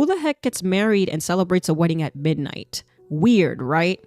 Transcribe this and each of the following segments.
Who the heck gets married and celebrates a wedding at midnight? Weird, right?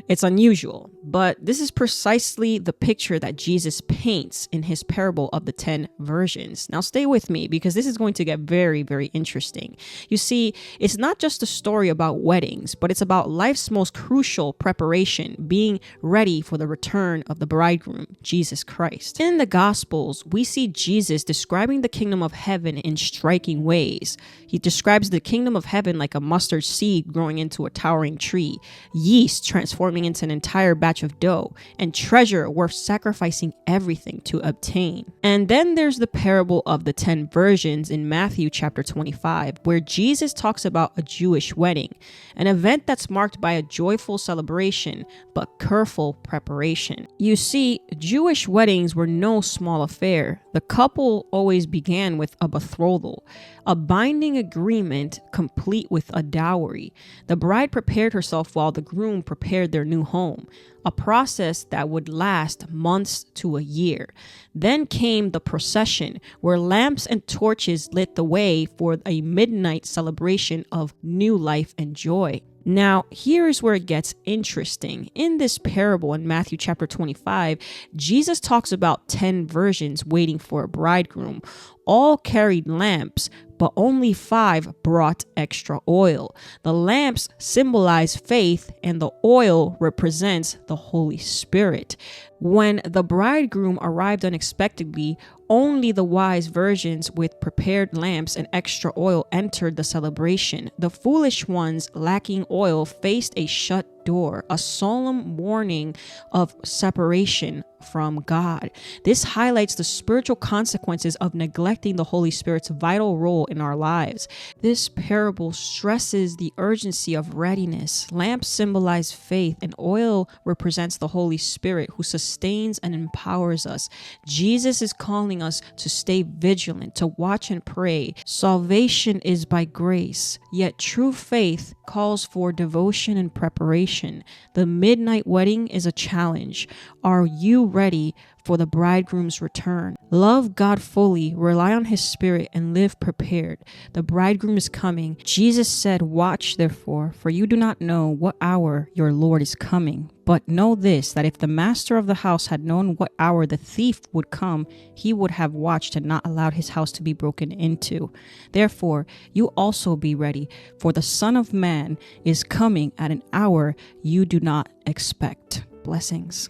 It's unusual, but this is precisely the picture that Jesus paints in his parable of the 10 virgins. Now stay with me because this is going to get very, very interesting. You see, it's not just a story about weddings, but it's about life's most crucial preparation, being ready for the return of the bridegroom, Jesus Christ. In the Gospels, we see Jesus describing the kingdom of heaven in striking ways. He describes the kingdom of heaven like a mustard seed growing into a towering tree, yeast transforming into an entire batch of dough, and treasure worth sacrificing everything to obtain. And then there's the parable of the 10 virgins in Matthew chapter 25, where Jesus talks about a Jewish wedding, an event that's marked by a joyful celebration, but careful preparation. You see, Jewish weddings were no small affair. The couple always began with a betrothal, a binding agreement complete with a dowry. The bride prepared herself while the groom prepared their new home, a process that would last months to a year. Then came the procession, where lamps and torches lit the way for a midnight celebration of new life and joy. Now, here's where it gets interesting. In this parable in Matthew chapter 25, Jesus talks about 10 virgins waiting for a bridegroom. All carried lamps, but only 5 brought extra oil. The lamps symbolize faith, and the oil represents the Holy Spirit. When the bridegroom arrived unexpectedly, only the wise virgins with prepared lamps and extra oil entered the celebration. The foolish ones lacking oil faced a shut door, a solemn warning of separation from God. This highlights the spiritual consequences of neglecting the Holy Spirit's vital role in our lives. This parable stresses the urgency of readiness. Lamps symbolize faith, and oil represents the Holy Spirit who sustains and empowers us. Jesus is calling us to stay vigilant, to watch and pray. Salvation is by grace, yet true faith calls for devotion and preparation. The midnight wedding is a challenge. Are you ready for the bridegroom's return? Love God fully, rely on his Spirit, and live prepared. The bridegroom is coming. Jesus said, "Watch therefore, for you do not know what hour your Lord is coming. But know this, that if the master of the house had known what hour the thief would come, he would have watched and not allowed his house to be broken into. Therefore, you also be ready, for the Son of Man is coming at an hour you do not expect." Blessings.